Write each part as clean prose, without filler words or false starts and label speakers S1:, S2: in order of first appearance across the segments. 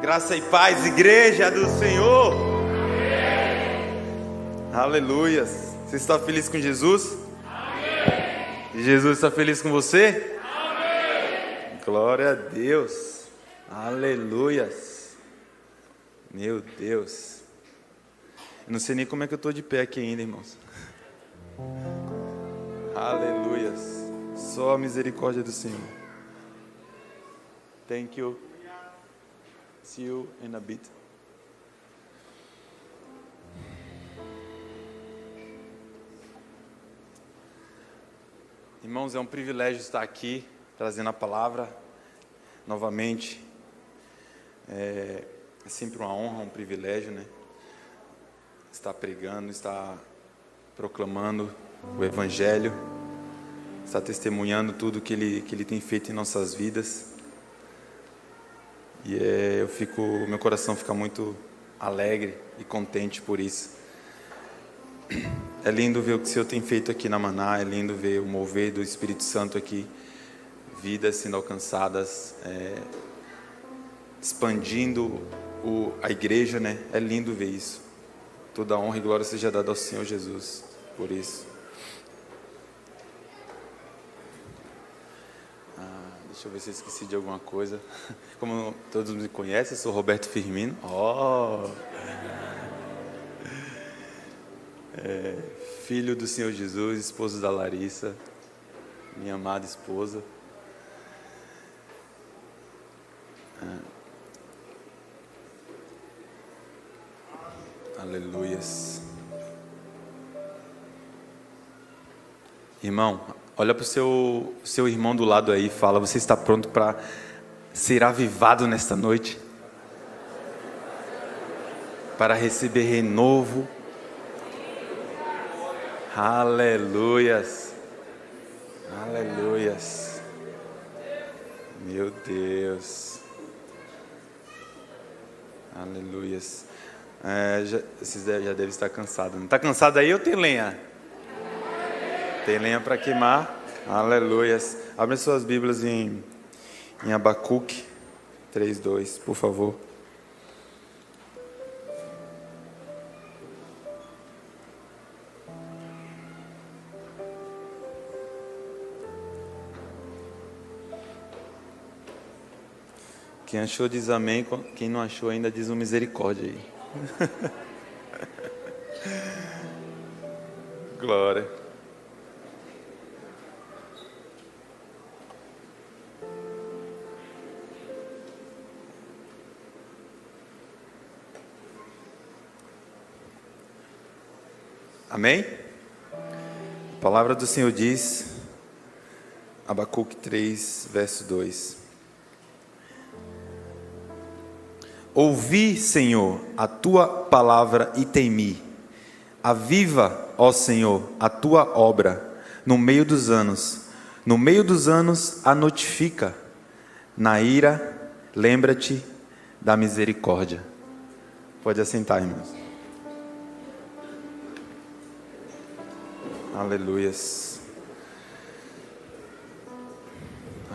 S1: Graça e paz, igreja do Senhor. Amém. Aleluias. Você está feliz com Jesus? Amém. Jesus está feliz com você? Amém. Glória a Deus. Aleluias. Meu Deus. Eu não sei nem como é que eu estou de pé aqui ainda, irmãos. Aleluias. Só a misericórdia do Senhor. Thank you. See you in a bit. Irmãos, é um privilégio estar aqui, trazendo a palavra novamente. É sempre uma honra, um privilégio, né? Estar pregando, estar proclamando o Evangelho, estar testemunhando tudo que Ele tem feito em nossas vidas. E meu coração fica muito alegre e contente por isso. É lindo ver o que o Senhor tem feito aqui na Maná, é lindo ver o mover do Espírito Santo aqui, vidas sendo alcançadas, expandindo a igreja, né? É lindo ver isso. Toda a honra e glória seja dada ao Senhor Jesus por isso. Deixa eu ver se eu esqueci de alguma coisa. Como todos me conhecem, eu sou Roberto Firmino. Filho do Senhor Jesus, esposo da Larissa, minha amada esposa. Aleluias. Irmão, olha para o seu irmão do lado aí e fala: você está pronto para ser avivado nesta noite? Para receber renovo? Aleluias. Aleluias. Meu Deus. Aleluias. Vocês já devem estar cansados. Não está cansado aí ou tem lenha? Tem lenha para queimar. Aleluias. Abre suas Bíblias em Abacuque 3:2, por favor. Quem achou diz amém, quem não achou ainda diz um misericórdia aí. Glória. Amém? A palavra do Senhor diz, Abacuque 3, verso 2. Ouvi, Senhor, a tua palavra e temi. Aviva, ó Senhor, a tua obra no meio dos anos. No meio dos anos a notifica. Na ira, lembra-te da misericórdia. Pode assentar, irmãos. Aleluias.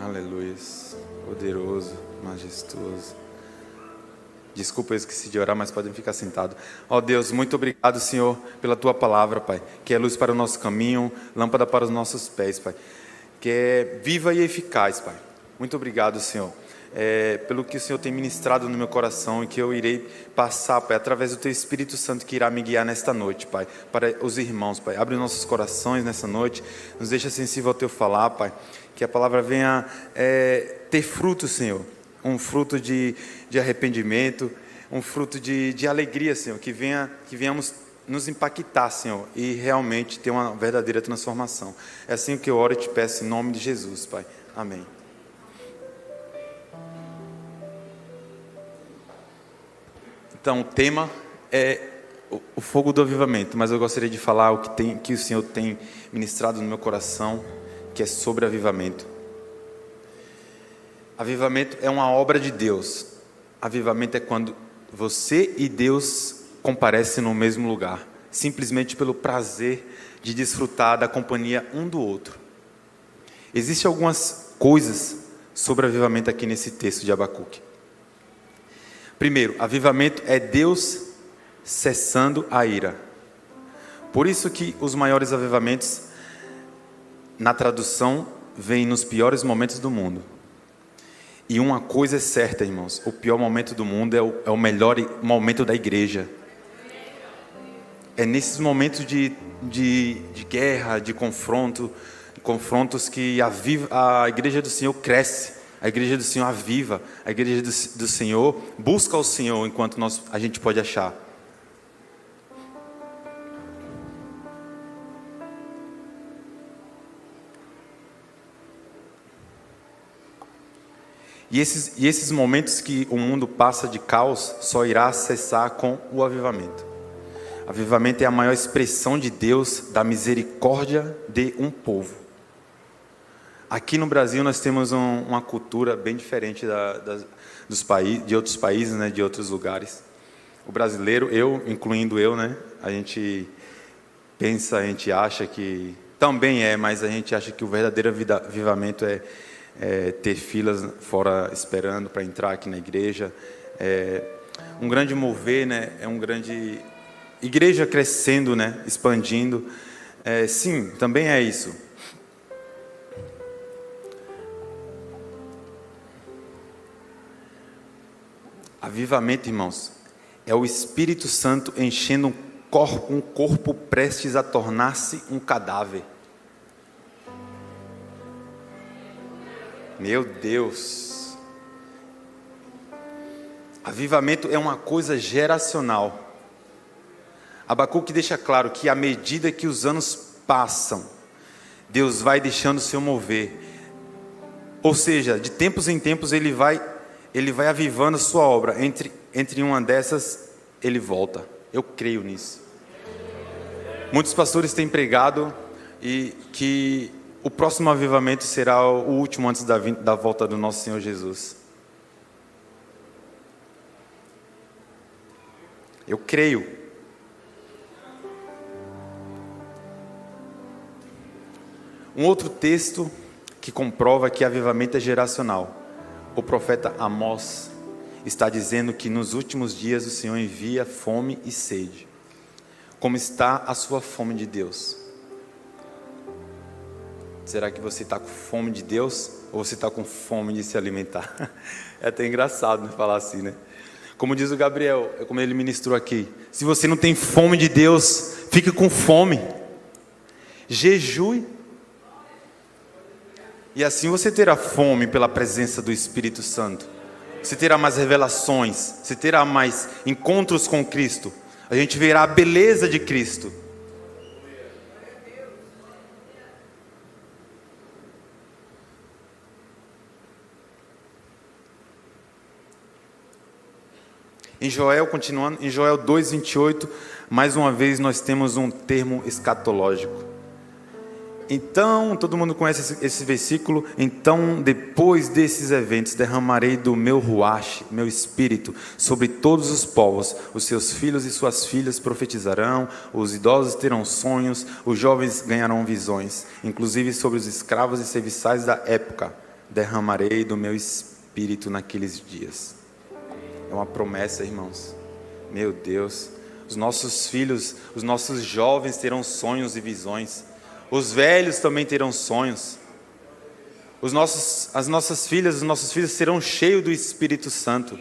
S1: Aleluias. Poderoso, majestoso. Desculpa, eu esqueci de orar, mas podem ficar sentados. Ó Deus, muito obrigado, Senhor, pela Tua palavra, Pai, que é luz para o nosso caminho, lâmpada para os nossos pés, Pai, que é viva e eficaz, Pai. Muito obrigado, Senhor, pelo que o Senhor tem ministrado no meu coração e que eu irei passar, Pai, através do Teu Espírito Santo que irá me guiar nesta noite, Pai, para os irmãos, Pai. Abre nossos corações nessa noite, nos deixa sensível ao Teu falar, Pai, que a palavra venha ter fruto, Senhor. Um fruto de arrependimento, um fruto de alegria, Senhor, que venhamos nos impactar, Senhor, e realmente ter uma verdadeira transformação. É assim que eu oro e te peço em nome de Jesus, Pai. Amém. Então, o tema é o fogo do avivamento, mas eu gostaria de falar que o Senhor tem ministrado no meu coração, que é sobre avivamento. Avivamento é uma obra de Deus. Avivamento é quando você e Deus comparecem no mesmo lugar, simplesmente pelo prazer de desfrutar da companhia um do outro. Existem algumas coisas sobre avivamento aqui nesse texto de Abacuque. Primeiro, avivamento é Deus cessando a ira. Por isso que os maiores avivamentos, na tradução, vêm nos piores momentos do mundo. E uma coisa é certa, irmãos, o pior momento do mundo é o melhor momento da igreja. É nesses momentos de guerra, de confrontos que a igreja do Senhor cresce, a igreja do Senhor aviva, a igreja do Senhor busca o Senhor enquanto a gente pode achar. E esses momentos que o mundo passa de caos só irá cessar com o avivamento. Avivamento é a maior expressão de Deus, da misericórdia de um povo. Aqui no Brasil nós temos uma cultura bem diferente de outros países, né, de outros lugares. O brasileiro, incluindo eu, né, a gente pensa, a gente acha que... Também mas a gente acha que o verdadeiro avivamento é ter filas fora esperando para entrar aqui na igreja. Um grande mover, né, um grande... Igreja crescendo, né, expandindo. Sim, também é isso. Avivamento, irmãos, é o Espírito Santo enchendo um corpo prestes a tornar-se um cadáver. Meu Deus. Avivamento é uma coisa geracional. Abacuque deixa claro que à medida que os anos passam, Deus vai deixando o seu mover. Ou seja, de tempos em tempos Ele vai avivando a sua obra. Entre uma dessas, Ele volta. Eu creio nisso. Muitos pastores têm pregado e que o próximo avivamento será o último antes da volta do nosso Senhor Jesus. Eu creio. Um outro texto que comprova que avivamento é geracional. O profeta Amós está dizendo que nos últimos dias o Senhor envia fome e sede. Como está a sua fome de Deus? Será que você está com fome de Deus ou você está com fome de se alimentar? É até engraçado, né, falar assim, né? Como diz o Gabriel, como ele ministrou aqui, se você não tem fome de Deus, fique com fome. Jejue. E assim você terá fome pela presença do Espírito Santo. Você terá mais revelações, você terá mais encontros com Cristo. A gente verá a beleza de Cristo. Em Joel, continuando, em Joel 2:28, mais uma vez nós temos um termo escatológico. Então, todo mundo conhece esse versículo. Então, depois desses eventos, derramarei do meu ruach, meu espírito, sobre todos os povos. Os seus filhos e suas filhas profetizarão, os idosos terão sonhos, os jovens ganharão visões. Inclusive sobre os escravos e serviçais da época, derramarei do meu espírito naqueles dias. É uma promessa, irmãos. Meu Deus, os nossos filhos, os nossos jovens terão sonhos e visões. Os velhos também terão sonhos. As nossas filhas, os nossos filhos serão cheios do Espírito Santo.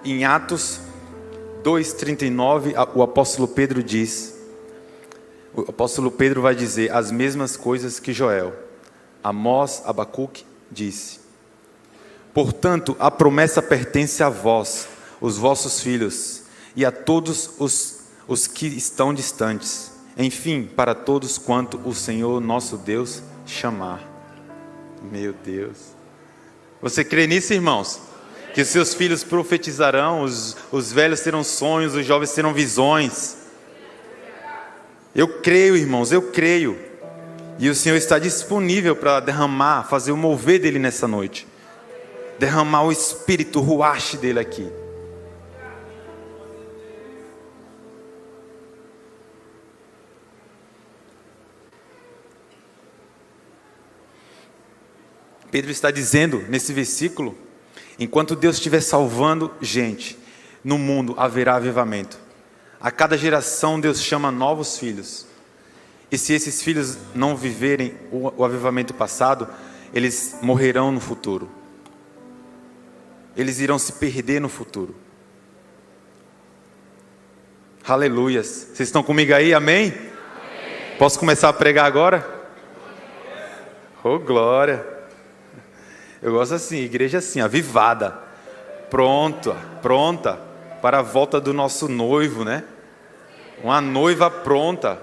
S1: Em Atos 2:39, o apóstolo Pedro vai dizer as mesmas coisas que Joel. Amós, Abacuque disse: portanto, a promessa pertence a vós, os vossos filhos, e a todos os que estão distantes, enfim, para todos quanto o Senhor nosso Deus chamar. Meu Deus. Você crê nisso, irmãos? Que os seus filhos profetizarão, os velhos terão sonhos, os jovens terão visões. Eu creio, irmãos, eu creio. E o Senhor está disponível para derramar, fazer o mover dele nessa noite. Derramar o espírito, o ruach dele aqui. Pedro está dizendo nesse versículo: enquanto Deus estiver salvando gente no mundo, haverá avivamento. A cada geração Deus chama novos filhos. E se esses filhos não viverem o avivamento passado, eles morrerão no futuro. Eles irão se perder no futuro. Aleluias. Vocês estão comigo aí? Amém? Amém. Posso começar a pregar agora? Oh, glória. Eu gosto assim, igreja assim, avivada. Pronta para a volta do nosso noivo, né? Uma noiva pronta.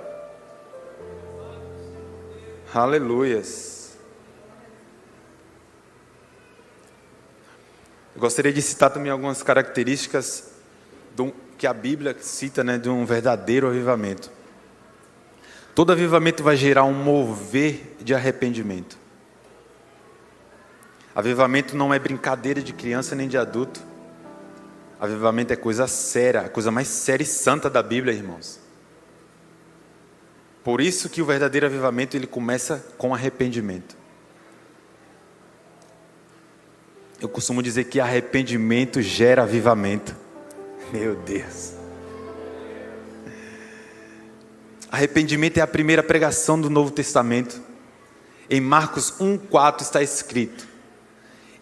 S1: Aleluias. Eu gostaria de citar também algumas características que a Bíblia cita, né, de um verdadeiro avivamento. Todo avivamento vai gerar um mover de arrependimento. Avivamento não é brincadeira de criança nem de adulto. Avivamento é coisa séria, a coisa mais séria e santa da Bíblia, irmãos. Por isso que o verdadeiro avivamento, ele começa com arrependimento. Eu costumo dizer que arrependimento gera avivamento. Meu Deus. Arrependimento é a primeira pregação do Novo Testamento. Em Marcos 1,4 está escrito: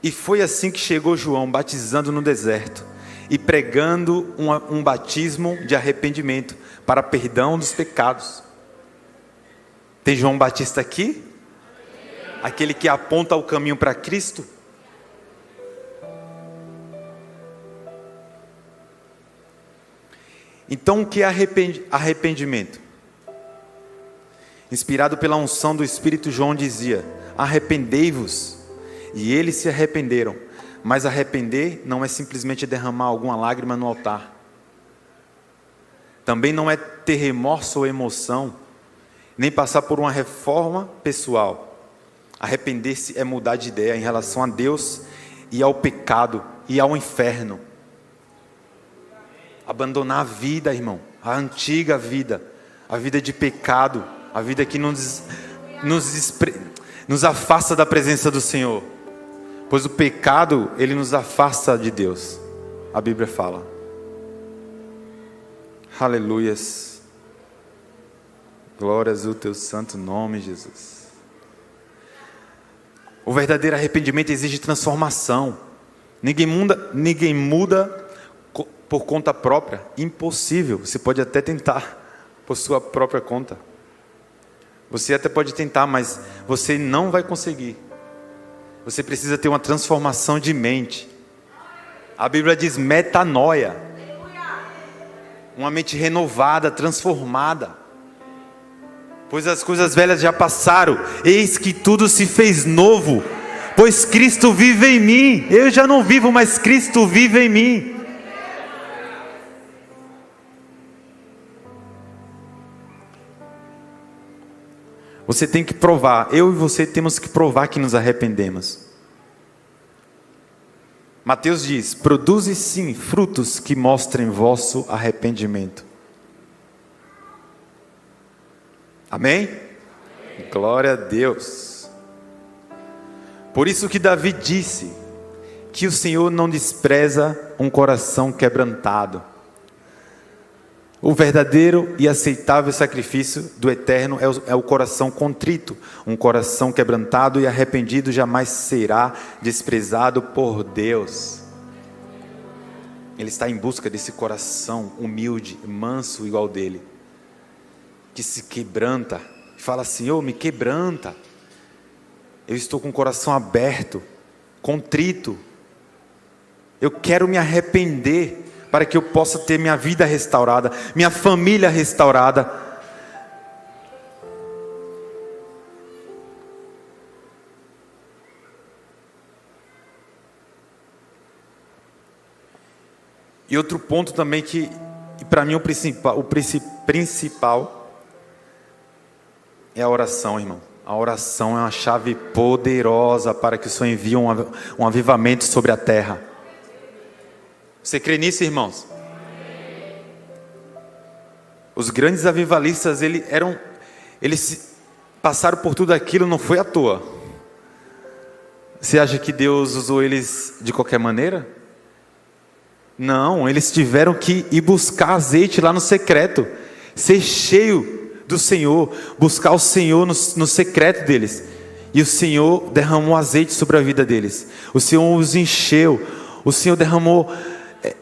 S1: e foi assim que chegou João, batizando no deserto e pregando um batismo de arrependimento para perdão dos pecados. Tem João Batista aqui? Aquele que aponta o caminho para Cristo? Então, o que é arrependimento? Inspirado pela unção do Espírito, João dizia: arrependei-vos. E eles se arrependeram. Mas arrepender não é simplesmente derramar alguma lágrima no altar. Também não é ter remorso ou emoção, nem passar por uma reforma pessoal. Arrepender-se é mudar de ideia em relação a Deus e ao pecado e ao inferno. Abandonar a vida, irmão, a antiga vida, a vida de pecado, a vida que nos afasta da presença do Senhor. Pois o pecado, ele nos afasta de Deus. A Bíblia fala. Aleluias. Glórias ao teu santo nome, Jesus. O verdadeiro arrependimento exige transformação. Ninguém muda por conta própria. Impossível. Você pode até tentar por sua própria conta. Você até pode tentar, mas você não vai conseguir. Você precisa ter uma transformação de mente. A Bíblia diz metanoia. Uma mente renovada, transformada. Pois as coisas velhas já passaram, eis que tudo se fez novo. Pois Cristo vive em mim. Eu já não vivo, mas Cristo vive em mim. Você tem que provar, eu e você temos que provar que nos arrependemos. Mateus diz: produze sim frutos que mostrem vosso arrependimento. Amém? Amém. Glória a Deus. Por isso que Davi disse que o Senhor não despreza um coração quebrantado. O verdadeiro e aceitável sacrifício do Eterno é o coração contrito. Um coração quebrantado e arrependido jamais será desprezado por Deus. Ele está em busca desse coração humilde, manso, igual dele, que se quebranta, fala: Senhor, me quebranta. Eu estou com o coração aberto, contrito. Eu quero me arrepender, para que eu possa ter minha vida restaurada, minha família restaurada. E outro ponto também que, para mim, o principal é a oração, irmão. A oração é uma chave poderosa para que o Senhor envie um avivamento sobre a terra. Você crê nisso, irmãos? Os grandes avivalistas, eles passaram por tudo aquilo, não foi à toa. Você acha que Deus usou eles de qualquer maneira? Não, eles tiveram que ir buscar azeite lá no secreto, ser cheio do Senhor, buscar o Senhor no secreto deles. E o Senhor derramou azeite sobre a vida deles. O Senhor os encheu. O Senhor derramou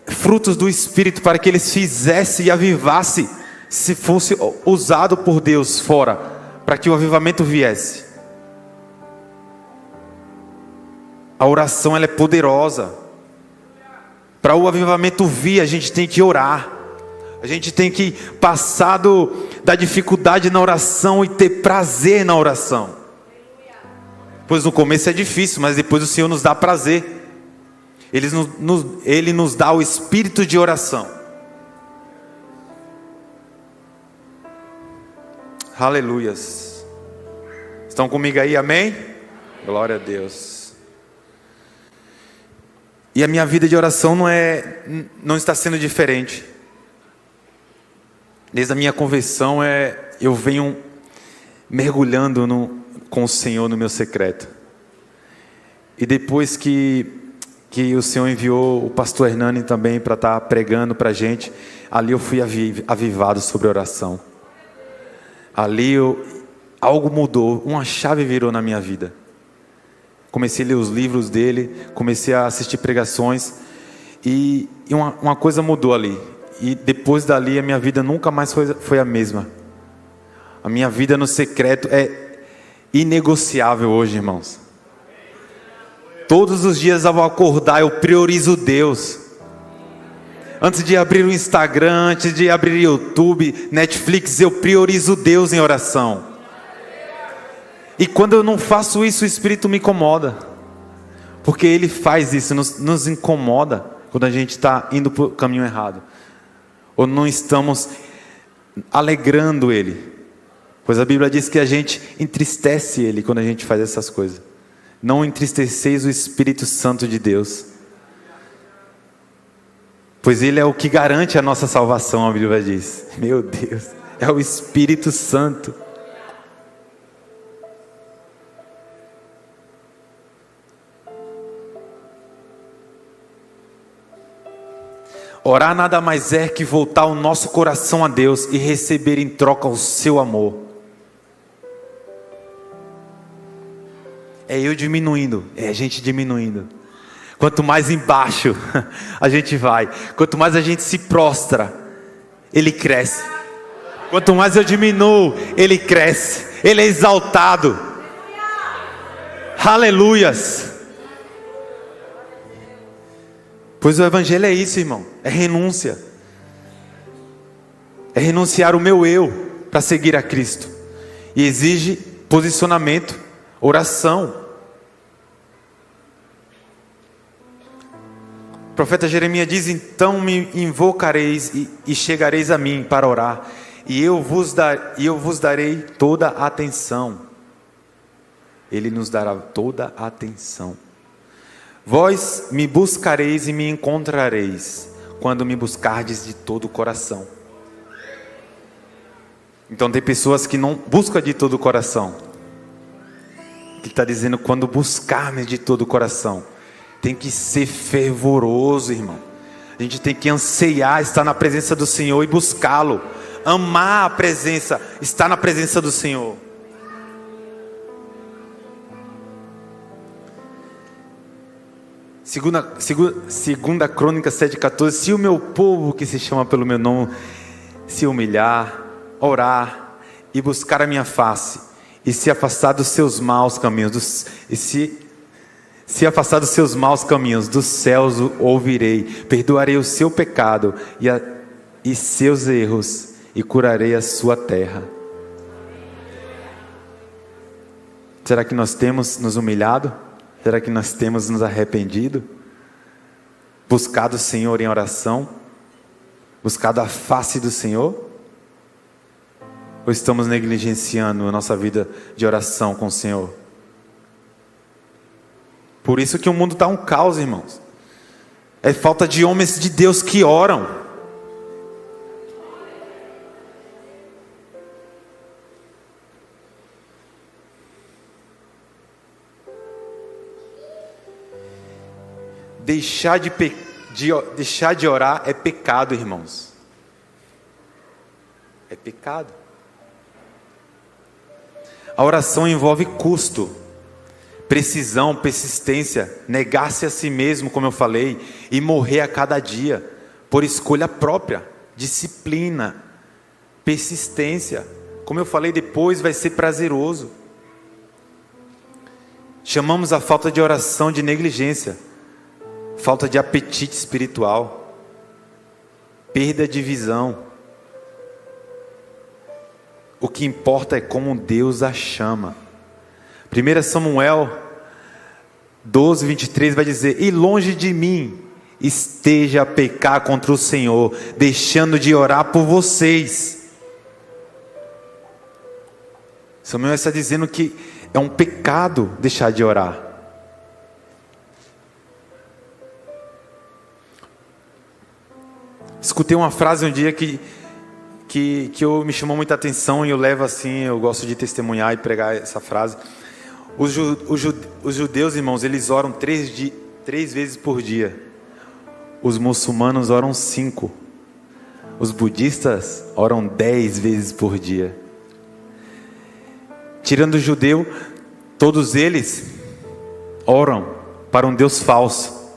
S1: frutos do Espírito para que eles fizessem e avivassem, se fosse usado por Deus fora, para que o avivamento viesse. A oração, ela é poderosa. Para o avivamento vir, a gente tem que orar. A gente tem que passar da dificuldade na oração e ter prazer na oração. Pois no começo é difícil, mas depois o Senhor nos dá prazer. Ele nos dá o espírito de oração. Aleluias. Estão comigo aí, amém? Glória a Deus. E a minha vida de oração não está sendo diferente. Desde a minha conversão, eu venho mergulhando com o Senhor no meu secreto. E depois que o Senhor enviou o pastor Hernani também para estar pregando para a gente, ali eu fui avivado sobre oração. Ali algo mudou, uma chave virou na minha vida. Comecei a ler os livros dele, comecei a assistir pregações, e uma coisa mudou ali. E depois dali a minha vida nunca mais foi a mesma. A minha vida no secreto é inegociável hoje, irmãos. Todos os dias ao acordar eu priorizo Deus. Antes de abrir o Instagram, antes de abrir o YouTube, Netflix, eu priorizo Deus em oração. E quando eu não faço isso, o Espírito me incomoda. Porque Ele faz isso, nos incomoda quando a gente está indo para o caminho errado. Ou não estamos alegrando Ele. Pois a Bíblia diz que a gente entristece Ele quando a gente faz essas coisas. Não entristeceis o Espírito Santo de Deus. Pois Ele é o que garante a nossa salvação, a Bíblia diz. Meu Deus, é o Espírito Santo. Orar nada mais é que voltar o nosso coração a Deus e receber em troca o seu amor. É eu diminuindo, é a gente diminuindo. Quanto mais embaixo a gente vai, quanto mais a gente se prostra, Ele cresce. Quanto mais eu diminuo, Ele cresce. Ele é exaltado. Aleluias. Pois o Evangelho é isso, irmão. É renúncia. É renunciar o meu eu para seguir a Cristo. E exige posicionamento, oração. O profeta Jeremias diz: então me invocareis e chegareis a mim para orar, e eu vos darei toda a atenção. Ele nos dará toda a atenção. Vós me buscareis e me encontrareis, quando me buscardes de todo o coração. Então tem pessoas que não buscam de todo o coração. Que está dizendo quando buscarmos de todo o coração. Tem que ser fervoroso, irmão. A gente tem que anseiar estar na presença do Senhor e buscá-lo. Amar a presença, estar na presença do Senhor. Segunda Crônica 7,14. Se o meu povo que se chama pelo meu nome se humilhar, orar e buscar a minha face e se afastar dos seus maus caminhos, se afastar dos seus maus caminhos, dos céus o ouvirei, perdoarei o seu pecado e seus erros e curarei a sua terra. Será que nós temos nos humilhado? Será que nós temos nos arrependido? Buscado o Senhor em oração? Buscado a face do Senhor? Ou estamos negligenciando a nossa vida de oração com o Senhor? Por isso que o mundo está um caos, irmãos. É falta de homens de Deus que oram. deixar de orar é pecado, irmãos. É pecado. A oração envolve custo, precisão, persistência, negar-se a si mesmo, como eu falei, e morrer a cada dia, por escolha própria, disciplina, persistência. Como eu falei, depois vai ser prazeroso. Chamamos a falta de oração de negligência, falta de apetite espiritual, perda de visão. O que importa é como Deus a chama. 1 Samuel 12, 23 vai dizer: e longe de mim esteja a pecar contra o Senhor, deixando de orar por vocês. Samuel está dizendo que é um pecado deixar de orar. Escutei uma frase um dia que me chamou muita atenção, e eu levo assim, eu gosto de testemunhar e pregar essa frase. Os judeus, irmãos, eles oram 3 vezes por dia. Os muçulmanos oram 5. Os budistas oram 10 vezes por dia. Tirando o judeu, todos eles oram para um Deus falso.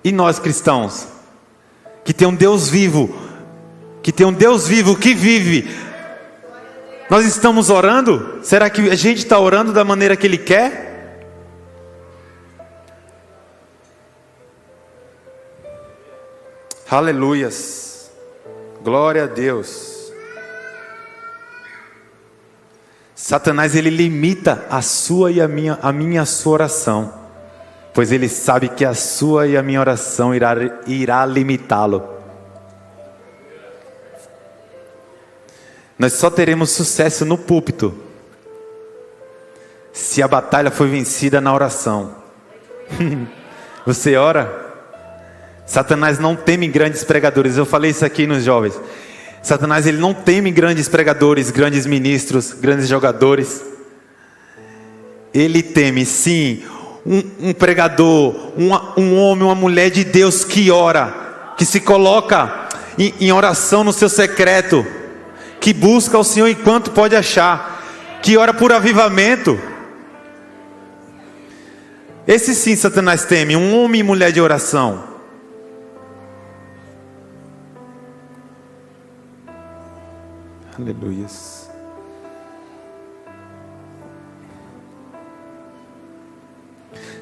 S1: E nós cristãos, que tem um Deus vivo, que vive, nós estamos orando? Será que a gente está orando da maneira que Ele quer? Aleluias, glória a Deus. Satanás, ele limita a sua e a minha sua oração, pois ele sabe que a sua e a minha oração irá limitá-lo. Nós só teremos sucesso no púlpito se a batalha foi vencida na oração. Você ora? Satanás não teme grandes pregadores. Eu falei isso aqui nos jovens. Satanás, ele não teme grandes pregadores, grandes ministros, grandes jogadores. Ele teme sim um pregador, um homem, uma mulher de Deus que ora, que se coloca em oração no seu secreto, que busca o Senhor enquanto pode achar, que ora por avivamento. Esse sim Satanás teme, um homem e mulher de oração. Aleluias.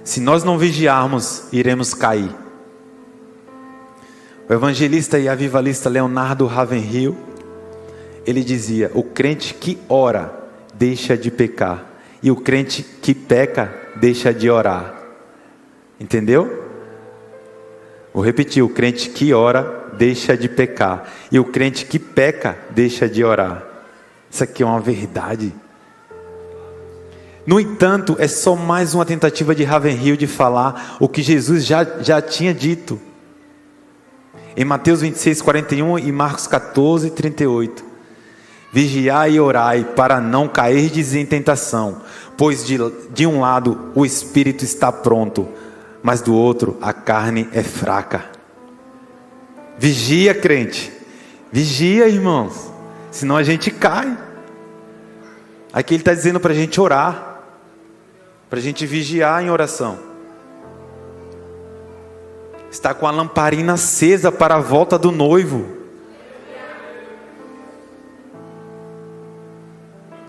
S1: Se nós não vigiarmos, iremos cair. O evangelista e avivalista Leonardo Ravenhill, ele dizia: o crente que ora deixa de pecar, e o crente que peca deixa de orar. Entendeu? Vou repetir: o crente que ora deixa de pecar, e o crente que peca deixa de orar. Isso aqui é uma verdade. No entanto, é só mais uma tentativa de Ravenhill de falar o que Jesus já tinha dito em Mateus 26, 41 e Marcos 14, 38. Vigiai e orai para não cairdes em tentação, pois de um lado o espírito está pronto, mas do outro a carne é fraca. Vigia, crente. Vigia, irmãos. Senão a gente cai. Aqui ele está dizendo para a gente orar, para a gente vigiar em oração. Está com a lamparina acesa para a volta do noivo.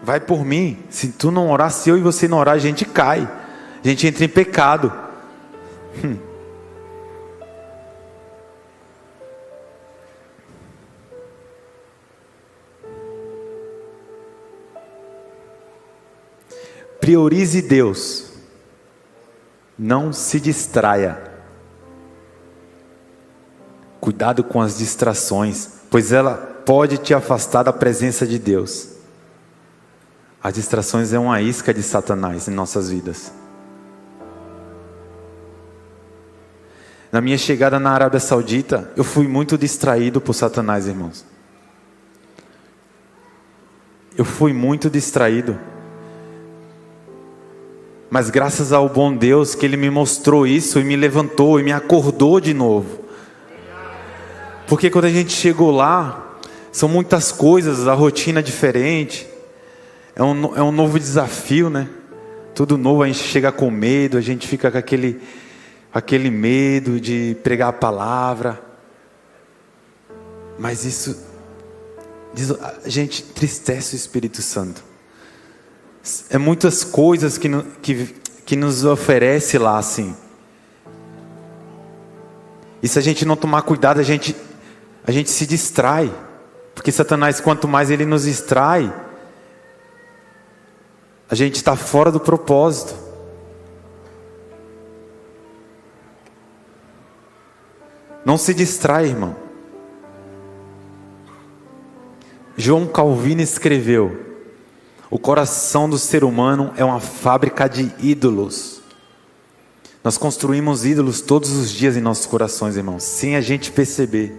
S1: Vai por mim. Se tu não orar, se eu e você não orar, a gente cai. A gente entra em pecado. Priorize Deus. Não se distraia. Cuidado com as distrações, pois ela pode te afastar da presença de Deus. As distrações é uma isca de Satanás em nossas vidas. Na minha chegada na Arábia Saudita, eu fui muito distraído por Satanás, irmãos. Eu fui muito distraído. Mas graças ao bom Deus que Ele me mostrou isso e me levantou e me acordou de novo. Porque quando a gente chegou lá, são muitas coisas, a rotina é diferente. É um novo desafio, né? Tudo novo, a gente chega com medo, a gente fica com aquele medo de pregar a palavra. Mas isso, a gente entristece o Espírito Santo. É muitas coisas que nos oferece lá, assim. E se a gente não tomar cuidado, a gente se distrai. Porque Satanás, quanto mais ele nos distrai, a gente está fora do propósito. Não se distrai, irmão. João Calvino escreveu: o coração do ser humano é uma fábrica de ídolos. Nós construímos ídolos todos os dias em nossos corações, irmãos, sem a gente perceber.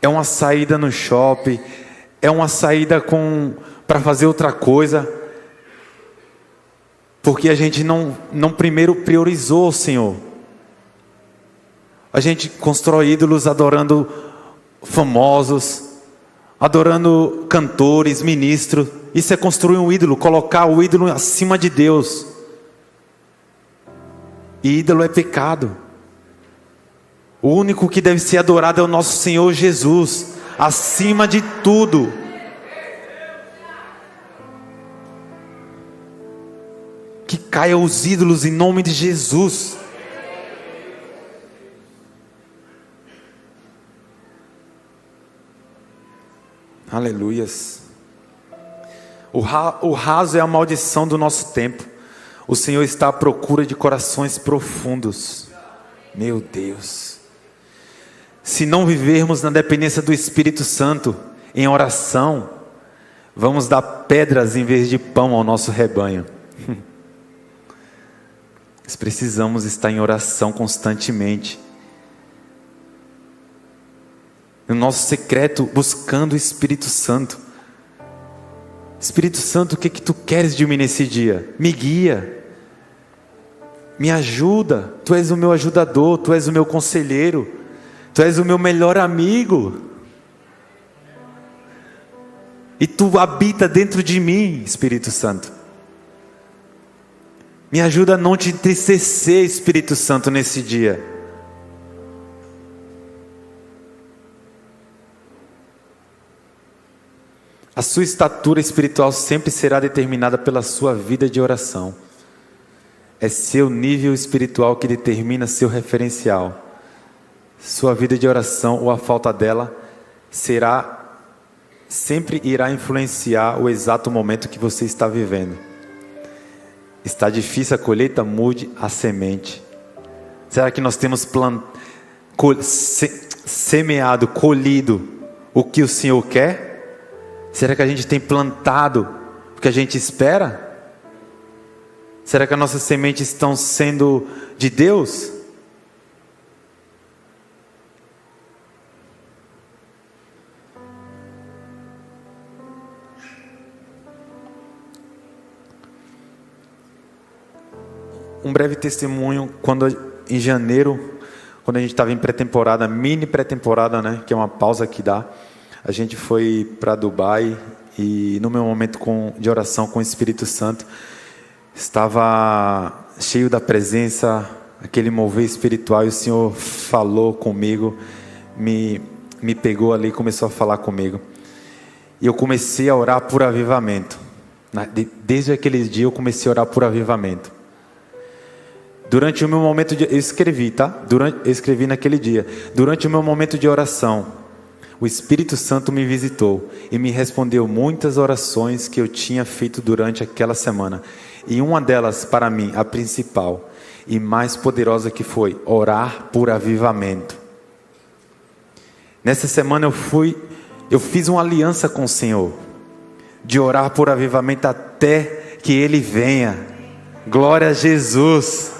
S1: É uma saída no shopping, é uma saída para fazer outra coisa, porque a gente não primeiro priorizou o Senhor. A gente constrói ídolos adorando famosos, adorando cantores, ministros. Isso é construir um ídolo, colocar o ídolo acima de Deus. E ídolo é pecado. O único que deve ser adorado é o nosso Senhor Jesus, acima de tudo. Que caiam os ídolos em nome de Jesus. Aleluias. O raso é a maldição do nosso tempo. O Senhor está à procura de corações profundos. Meu Deus. Se não vivermos na dependência do Espírito Santo, em oração, vamos dar pedras em vez de pão ao nosso rebanho. Nós precisamos estar em oração constantemente. No nosso secreto, buscando o Espírito Santo. Espírito Santo, o que tu queres de mim nesse dia? Me guia, me ajuda. Tu és o meu ajudador, tu és o meu conselheiro, tu és o meu melhor amigo, e tu habita dentro de mim, Espírito Santo. Me ajuda a não te entristecer, Espírito Santo, nesse dia. A sua estatura espiritual sempre será determinada pela sua vida de oração. É seu nível espiritual que determina seu referencial. Sua vida de oração ou a falta dela sempre irá influenciar o exato momento que você está vivendo. Está difícil a colheita? Mude a semente. Será que nós temos semeado, colhido o que o Senhor quer? Será que a gente tem plantado o que a gente espera? Será que as nossas sementes estão sendo de Deus? Um breve testemunho, em janeiro, quando a gente estava em pré-temporada, mini pré-temporada, né, que é uma pausa que dá, a gente foi para Dubai e no meu momento de oração com o Espírito Santo, estava cheio da presença, aquele mover espiritual, e o Senhor falou comigo, me pegou ali e começou a falar comigo. E eu comecei a orar por avivamento. Desde aquele dia eu comecei a orar por avivamento. Durante o meu momento de... Eu escrevi, tá? Eu escrevi naquele dia. Durante o meu momento de oração, o Espírito Santo me visitou e me respondeu muitas orações que eu tinha feito durante aquela semana. E uma delas, para mim, a principal e mais poderosa, que foi orar por avivamento. Nessa semana eu fiz uma aliança com o Senhor, de orar por avivamento até que Ele venha. Glória a Jesus.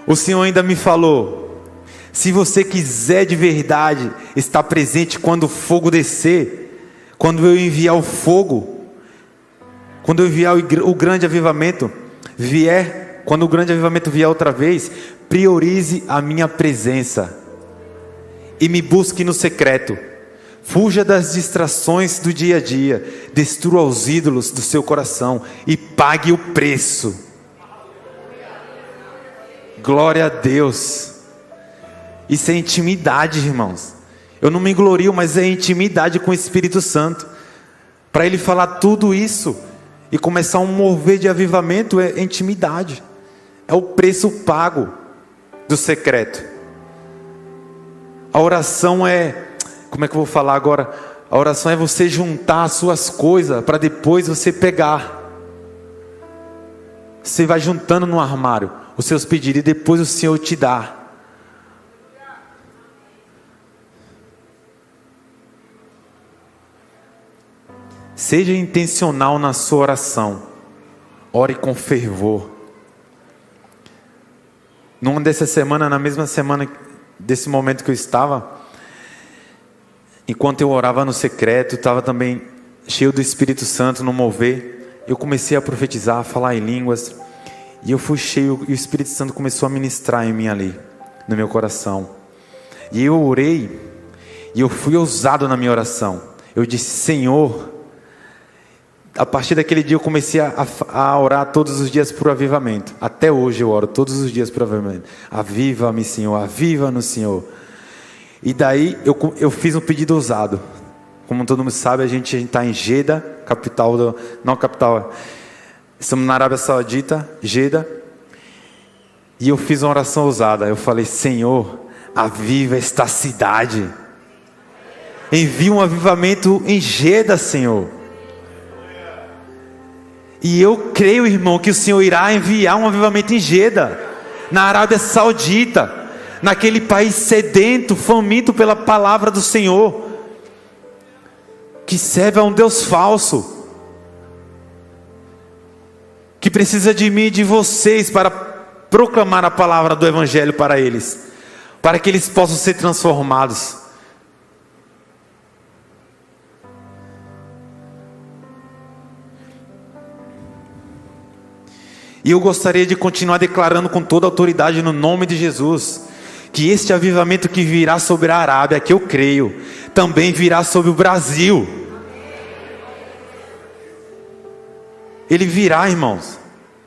S1: O Senhor ainda me falou: se você quiser de verdade estar presente quando o fogo descer, quando eu enviar o fogo, Quando eu vier o grande avivamento quando o grande avivamento vier outra vez, priorize a minha presença e me busque no secreto. Fuja das distrações do dia a dia, destrua os ídolos do seu coração e pague o preço. Glória a Deus. Isso é intimidade, irmãos. Eu não me glorio, mas é intimidade com o Espírito Santo. Para Ele falar tudo isso e começar um mover de avivamento, é intimidade. É o preço pago do secreto. A oração é, como é que eu vou falar agora? A oração é você juntar as suas coisas para depois você pegar. Você vai juntando no armário os seus pedidos e depois o Senhor te dá. Seja intencional na sua oração. Ore com fervor. Numa dessa semana, na mesma semana desse momento que eu estava, enquanto eu orava no secreto, estava também cheio do Espírito Santo no mover, eu comecei a profetizar, a falar em línguas, e eu fui cheio, e o Espírito Santo começou a ministrar em mim ali, no meu coração. E eu orei, e eu fui ousado na minha oração. Eu disse: Senhor, a partir daquele dia eu comecei a orar todos os dias por avivamento. Até hoje eu oro todos os dias por avivamento. Aviva-me, Senhor, aviva-nos, Senhor. E daí eu fiz um pedido ousado. Como todo mundo sabe, a gente está em Jeddah, estamos na Arábia Saudita, Jeddah. E eu fiz uma oração ousada. Eu falei: Senhor, aviva esta cidade. Envia um avivamento em Jeddah, Senhor. E eu creio, irmão, que o Senhor irá enviar um avivamento em Jeddah, na Arábia Saudita, naquele país sedento, faminto pela palavra do Senhor, que serve a um Deus falso, que precisa de mim e de vocês para proclamar a palavra do Evangelho para eles, para que eles possam ser transformados. E eu gostaria de continuar declarando com toda a autoridade no nome de Jesus, que este avivamento que virá sobre a Arábia, que eu creio, também virá sobre o Brasil. Ele virá, irmãos,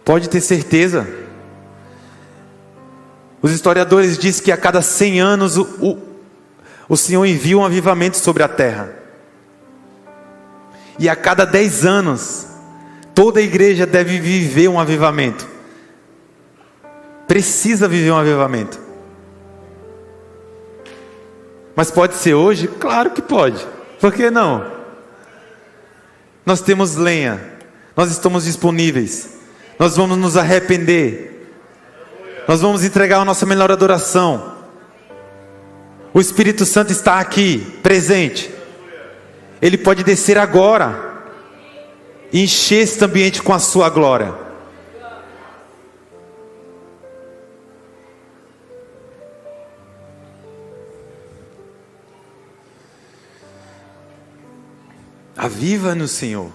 S1: pode ter certeza. Os historiadores dizem que a cada 100 anos o Senhor envia um avivamento sobre a terra. E a cada 10 anos toda a igreja deve viver um avivamento. Precisa viver um avivamento. Mas pode ser hoje? Claro que pode. Por que não? Nós temos lenha. Nós estamos disponíveis. Nós vamos nos arrepender. Nós vamos entregar a nossa melhor adoração. O Espírito Santo está aqui, presente. Ele pode descer agora e encher este ambiente com a sua glória. Aviva-nos, Senhor.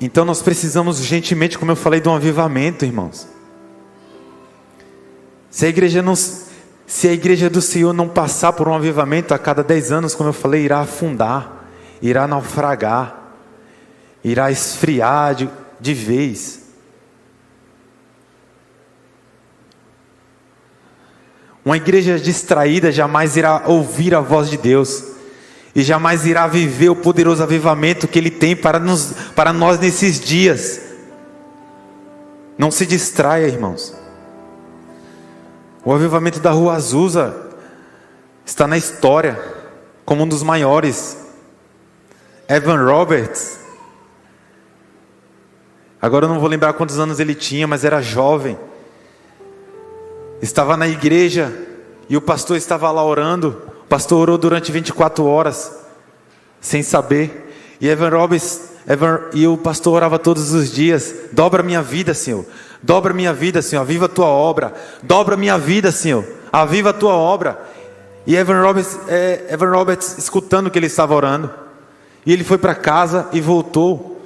S1: Então nós precisamos urgentemente, como eu falei, de um avivamento, irmãos. Se a igreja do Senhor não passar por um avivamento a cada 10 anos, como eu falei, irá afundar, irá naufragar, irá esfriar de vez. Uma igreja distraída jamais irá ouvir a voz de Deus, e jamais irá viver o poderoso avivamento que Ele tem para nós nesses dias. Não se distraia, irmãos. O avivamento da Rua Azusa está na história como um dos maiores. Evan Roberts, agora eu não vou lembrar quantos anos ele tinha, mas era jovem. Estava na igreja e o pastor estava lá orando. O pastor orou durante 24 horas, sem saber. E o pastor orava todos os dias: dobra minha vida, Senhor. Dobra minha vida, Senhor. Aviva a tua obra. Dobra minha vida, Senhor. Aviva a tua obra. E Evan Roberts escutando o que ele estava orando. E ele foi para casa e voltou.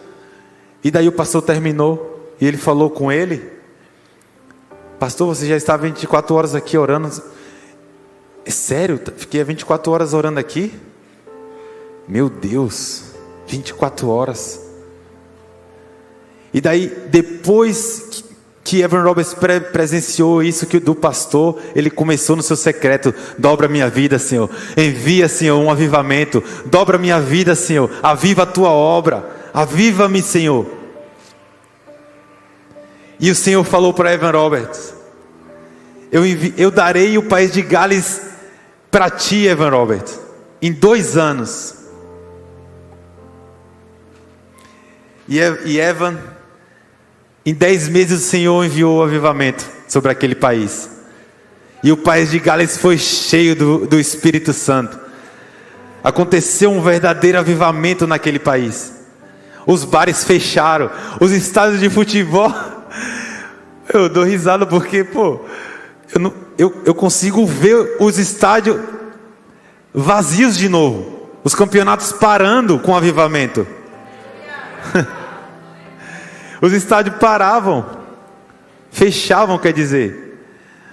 S1: E daí o pastor terminou e ele falou com ele: pastor, você já está 24 horas aqui orando? É sério? Fiquei 24 horas orando aqui? Meu Deus, 24 horas. E daí, depois que Evan Roberts presenciou isso do pastor, ele começou no seu secreto: dobra minha vida, Senhor, envia, Senhor, um avivamento, dobra minha vida, Senhor, aviva a tua obra, aviva-me, Senhor. E o Senhor falou para Evan Roberts: eu darei o país de Gales para ti, Evan Roberts, em 2 anos. E Evan, em 10 meses o Senhor enviou o avivamento sobre aquele país. E o país de Gales foi cheio do Espírito Santo. Aconteceu um verdadeiro avivamento naquele país. Os bares fecharam, os estádios de futebol. Eu dou risada porque, eu consigo ver os estádios vazios de novo. Os campeonatos parando com o avivamento. Os estádios paravam, fechavam, quer dizer.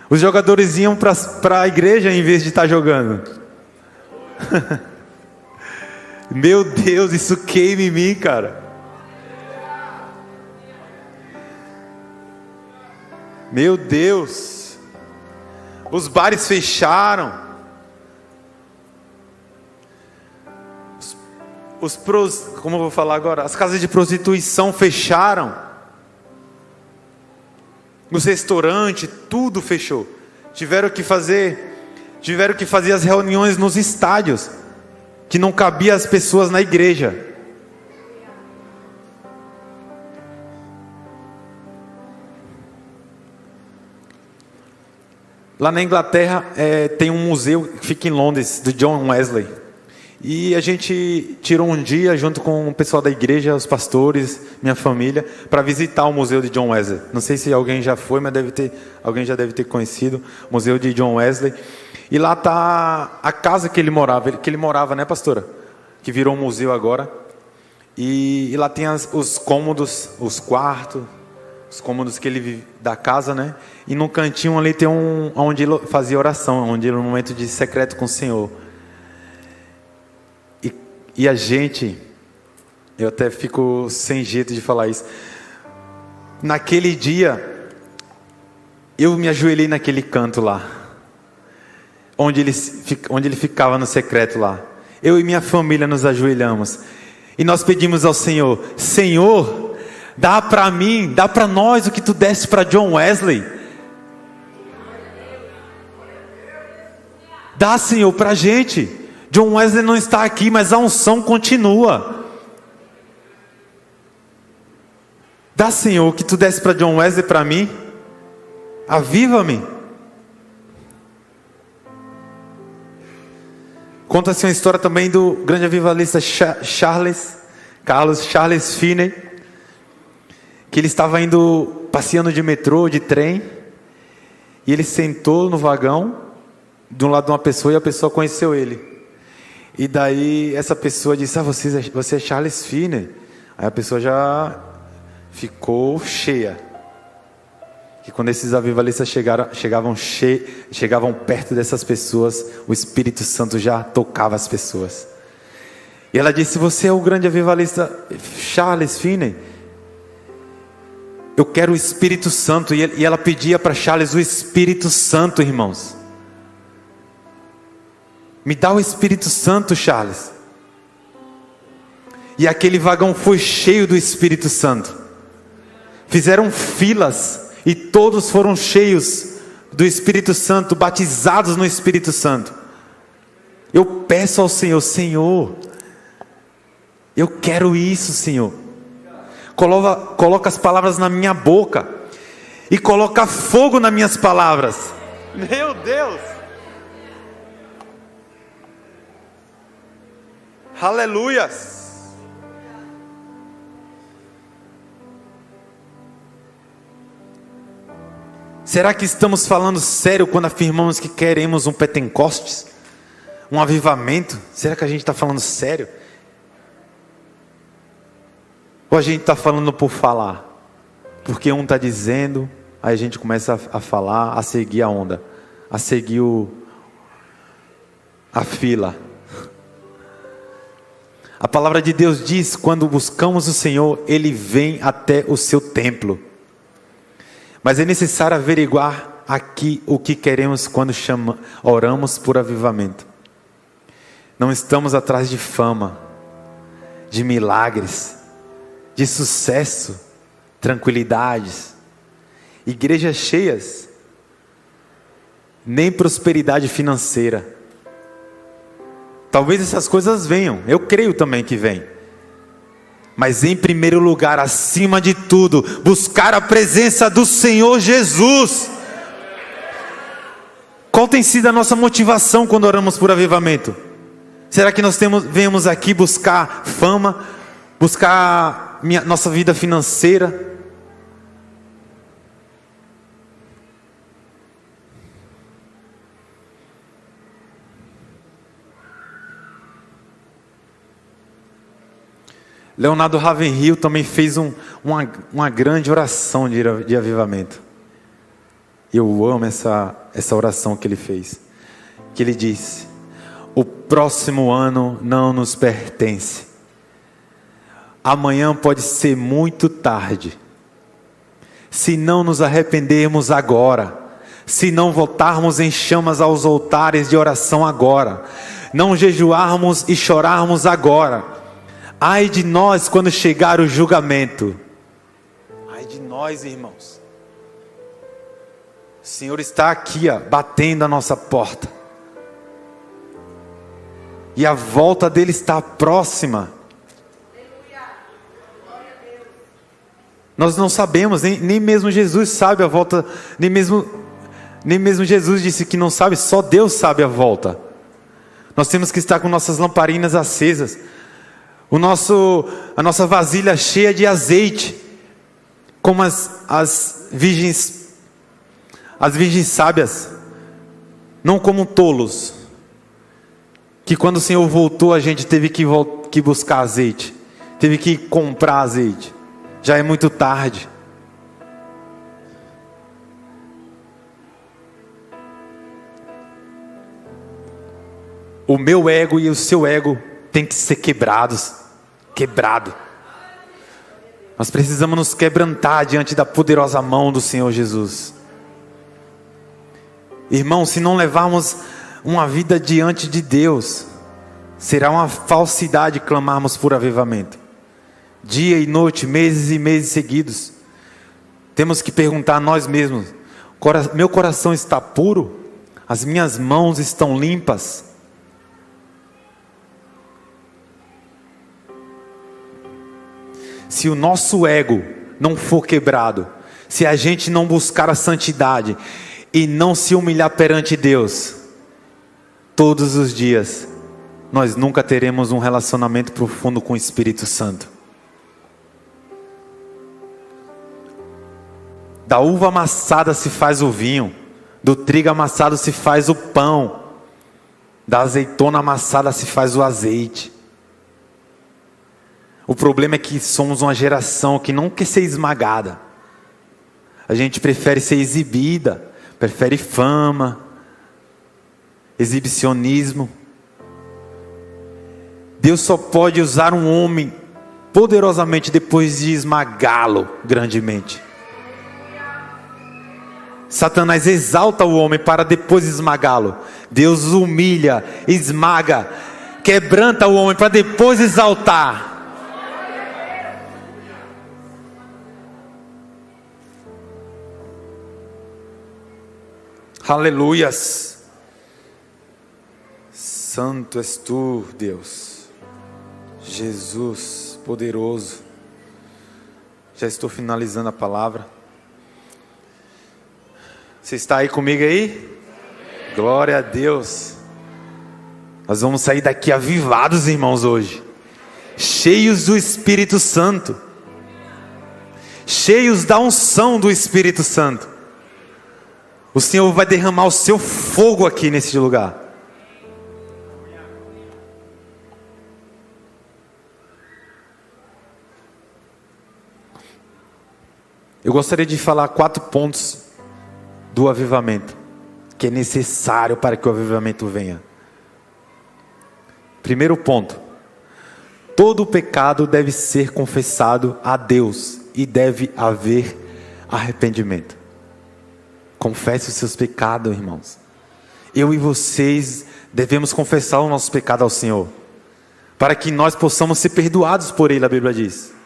S1: Os jogadores iam para a igreja em vez de estar jogando. Meu Deus, isso queima em mim, cara. Meu Deus. Os bares fecharam. Como eu vou falar agora? As casas de prostituição fecharam. Os restaurantes, tudo fechou. Tiveram que fazer as reuniões nos estádios, que não cabia as pessoas na igreja. Lá na Inglaterra tem um museu que fica em Londres, do John Wesley. E a gente tirou um dia junto com o pessoal da igreja, os pastores, minha família, para visitar o museu de John Wesley. Não sei se alguém já foi, mas alguém já deve ter conhecido o museu de John Wesley. E lá está a casa que ele morava, né, pastora? Que virou um museu agora. E lá tem os cômodos, os quartos, os cômodos que ele vive da casa, né? E no cantinho ali tem onde ele fazia oração, onde era um momento de secreto com o Senhor. E a gente, eu até fico sem jeito de falar isso. Naquele dia, eu me ajoelhei naquele canto lá, onde ele ficava no secreto lá. Eu e minha família nos ajoelhamos. E nós pedimos ao Senhor: Senhor, dá para mim, dá para nós o que tu deste para John Wesley. Dá, Senhor, para a gente. John Wesley não está aqui, mas a unção continua. Dá, Senhor, o que tu desse para John Wesley, para mim. Aviva-me. Conta-se uma história também do grande avivalista Charles Finney, que ele estava passeando de metrô, de trem, e ele sentou no vagão, de um lado de uma pessoa, e a pessoa conheceu ele. E daí essa pessoa disse: você é Charles Finney? Aí a pessoa já ficou cheia. Que quando esses avivalistas chegavam perto dessas pessoas, o Espírito Santo já tocava as pessoas. E ela disse: você é o grande avivalista Charles Finney? Eu quero o Espírito Santo. E ela pedia para Charles o Espírito Santo, irmãos. Me dá o Espírito Santo, Charles. E aquele vagão foi cheio do Espírito Santo. Fizeram filas e todos foram cheios do Espírito Santo, batizados no Espírito Santo. Eu peço ao Senhor: Senhor, eu quero isso, Senhor. Coloca as palavras na minha boca e coloca fogo nas minhas palavras. Meu Deus! Aleluias! Será que estamos falando sério quando afirmamos que queremos um Pentecostes? Um avivamento? Será que a gente está falando sério? Ou a gente está falando por falar? Porque um está dizendo, aí a gente começa a falar, a seguir a onda, a seguir a fila. A palavra de Deus diz: quando buscamos o Senhor, Ele vem até o seu templo. Mas é necessário averiguar aqui o que queremos quando oramos por avivamento. Não estamos atrás de fama, de milagres, de sucesso, tranquilidades, igrejas cheias, nem prosperidade financeira. Talvez essas coisas venham, eu creio também que vem. Mas em primeiro lugar, acima de tudo, buscar a presença do Senhor Jesus. Qual tem sido a nossa motivação quando oramos por avivamento? Será que nós viemos aqui buscar fama, buscar nossa vida financeira? Leonardo Ravenhill também fez uma grande oração de avivamento. Eu amo essa oração que ele fez. Que ele disse: o próximo ano não nos pertence. Amanhã pode ser muito tarde. Se não nos arrependermos agora, se não voltarmos em chamas aos altares de oração agora, não jejuarmos e chorarmos agora, ai de nós quando chegar o julgamento. Ai de nós, irmãos. O Senhor está aqui, batendo a nossa porta. E a volta dele está próxima. Nós não sabemos, nem mesmo Jesus sabe a volta. Nem mesmo Jesus disse que não sabe, só Deus sabe a volta. Nós temos que estar com nossas lamparinas acesas, a nossa vasilha cheia de azeite, como as virgens sábias, não como tolos, que quando o Senhor voltou a gente teve que buscar azeite, teve que comprar azeite, já é muito tarde. O meu ego e o seu ego tem que ser quebrado. Nós precisamos nos quebrantar diante da poderosa mão do Senhor Jesus. Irmão, se não levarmos uma vida diante de Deus, será uma falsidade clamarmos por avivamento. Dia e noite, meses e meses seguidos. Temos que perguntar a nós mesmos: meu coração está puro? As minhas mãos estão limpas? Se o nosso ego não for quebrado, se a gente não buscar a santidade e não se humilhar perante Deus, todos os dias, nós nunca teremos um relacionamento profundo com o Espírito Santo. Da uva amassada se faz o vinho, do trigo amassado se faz o pão, da azeitona amassada se faz o azeite. O problema é que somos uma geração que não quer ser esmagada. A gente prefere ser exibida, prefere fama, exibicionismo. Deus só pode usar um homem poderosamente depois de esmagá-lo grandemente. Satanás exalta o homem para depois esmagá-lo. Deus humilha, esmaga, quebranta o homem para depois exaltar. Aleluias. Santo és tu, Deus. Jesus poderoso. Já estou finalizando a palavra. Você está aí comigo aí? Glória a Deus. Nós vamos sair daqui avivados, irmãos, hoje, cheios do Espírito Santo, cheios da unção do Espírito Santo. O Senhor vai derramar o seu fogo aqui nesse lugar. Eu gostaria de falar 4 pontos do avivamento, que é necessário para que o avivamento venha. Primeiro ponto: todo pecado deve ser confessado a Deus e deve haver arrependimento. Confesse os seus pecados, irmãos. Eu e vocês devemos confessar o nosso pecado ao Senhor, para que nós possamos ser perdoados por Ele, a Bíblia diz.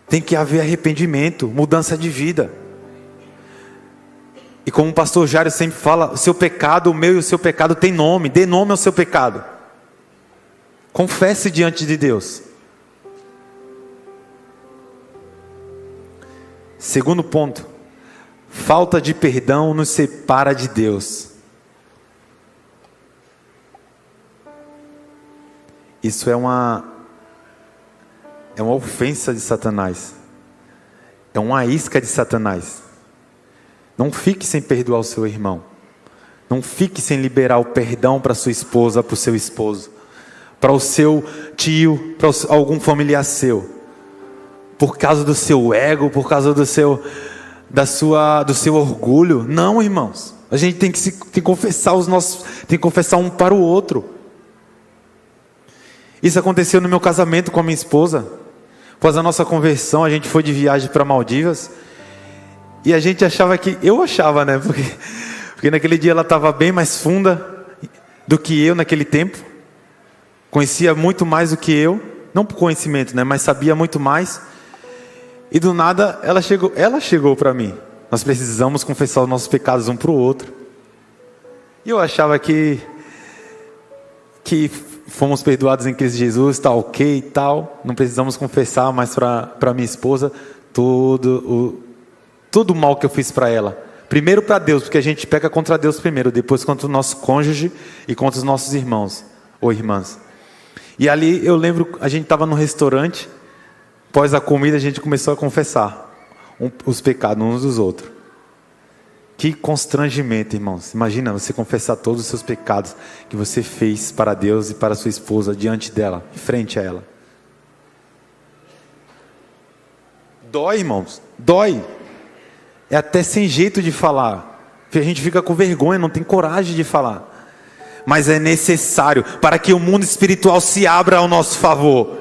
S1: Tem que haver arrependimento, mudança de vida. E como o pastor Jário sempre fala, o seu pecado, o meu e o seu pecado tem nome. Dê nome ao seu pecado. Confesse diante de Deus. Segundo ponto: falta de perdão nos separa de Deus. Isso é uma ofensa de Satanás. É uma isca de Satanás. Não fique sem perdoar o seu irmão. Não fique sem liberar o perdão para sua esposa, para o seu esposo, para o seu tio, para algum familiar seu. Por causa do seu ego, por causa do seu orgulho. Não, irmãos. A gente tem que confessar tem que confessar um para o outro. Isso aconteceu no meu casamento com a minha esposa. Após a nossa conversão, a gente foi de viagem para Maldivas. E a gente achava eu achava, né? Porque naquele dia ela estava bem mais funda do que eu naquele tempo. Conhecia muito mais do que eu. Não por conhecimento, né? Mas sabia muito mais. E do nada ela chegou para mim. Nós precisamos confessar os nossos pecados um para o outro. E eu achava que fomos perdoados em Cristo Jesus, está ok e tal. Não precisamos confessar mais para minha esposa todo o mal que eu fiz para ela. Primeiro para Deus, porque a gente peca contra Deus primeiro, depois contra o nosso cônjuge e contra os nossos irmãos ou irmãs. E ali eu lembro, a gente estava no restaurante, após a comida a gente começou a confessar os pecados uns dos outros. Que constrangimento, irmãos. Imagina você confessar todos os seus pecados que você fez para Deus e para sua esposa, diante dela, em frente a ela. Dói, irmãos, dói. É até sem jeito de falar, porque a gente fica com vergonha, não tem coragem de falar. Mas é necessário para que o mundo espiritual se abra ao nosso favor,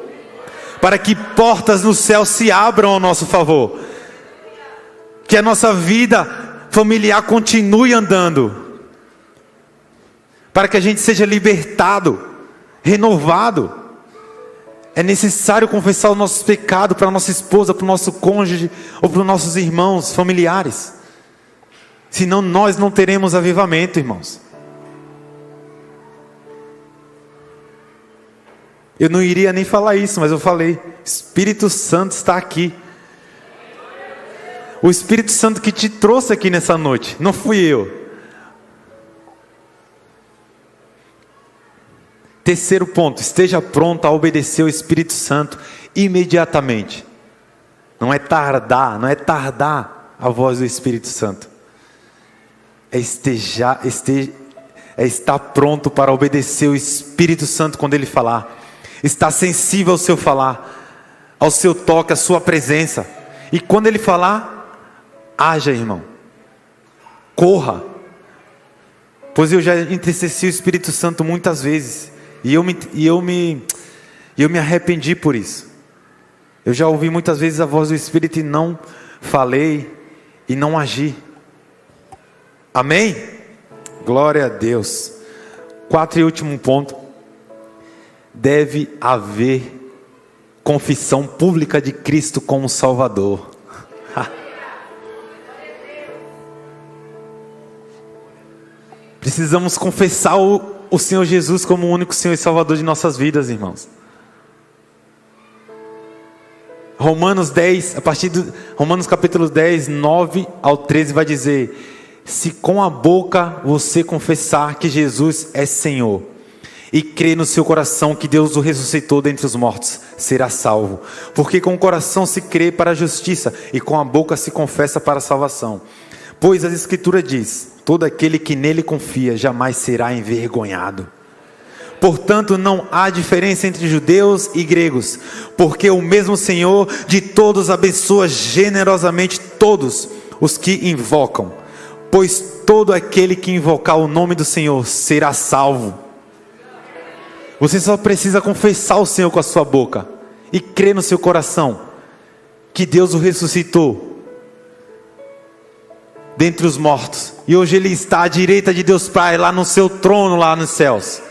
S1: para que portas no céu se abram ao nosso favor, que a nossa vida familiar continue andando, para que a gente seja libertado, renovado. É necessário confessar os nossos pecados para a nossa esposa, para o nosso cônjuge ou para os nossos irmãos, familiares. Senão nós não teremos avivamento, irmãos. Eu não iria nem falar isso, mas eu falei. Espírito Santo está aqui. O Espírito Santo que te trouxe aqui nessa noite, não fui eu. Terceiro ponto: esteja pronto a obedecer o Espírito Santo imediatamente. Não é tardar a voz do Espírito Santo. É estar pronto para obedecer o Espírito Santo quando Ele falar. Estar sensível ao seu falar, ao seu toque, à sua presença. E quando Ele falar, haja, irmão. Corra. Pois eu já entristeci o Espírito Santo muitas vezes. E eu me arrependi por isso. Eu já ouvi muitas vezes a voz do Espírito e não falei e não agi. Amém? Glória a Deus. 4 e último ponto: deve haver confissão pública de Cristo como Salvador. Precisamos confessar o Senhor Jesus como o único Senhor e Salvador de nossas vidas, irmãos. Romanos capítulo 10, 9 ao 13 vai dizer: se com a boca você confessar que Jesus é Senhor e crer no seu coração que Deus o ressuscitou dentre os mortos, será salvo. Porque com o coração se crê para a justiça e com a boca se confessa para a salvação. Pois a Escritura diz: todo aquele que nele confia jamais será envergonhado. Portanto, não há diferença entre judeus e gregos, porque o mesmo Senhor de todos abençoa generosamente todos os que invocam. Pois todo aquele que invocar o nome do Senhor será salvo. Você só precisa confessar o Senhor com a sua boca e crer no seu coração que Deus o ressuscitou dentre os mortos, e hoje Ele está à direita de Deus Pai, lá no seu trono, lá nos céus.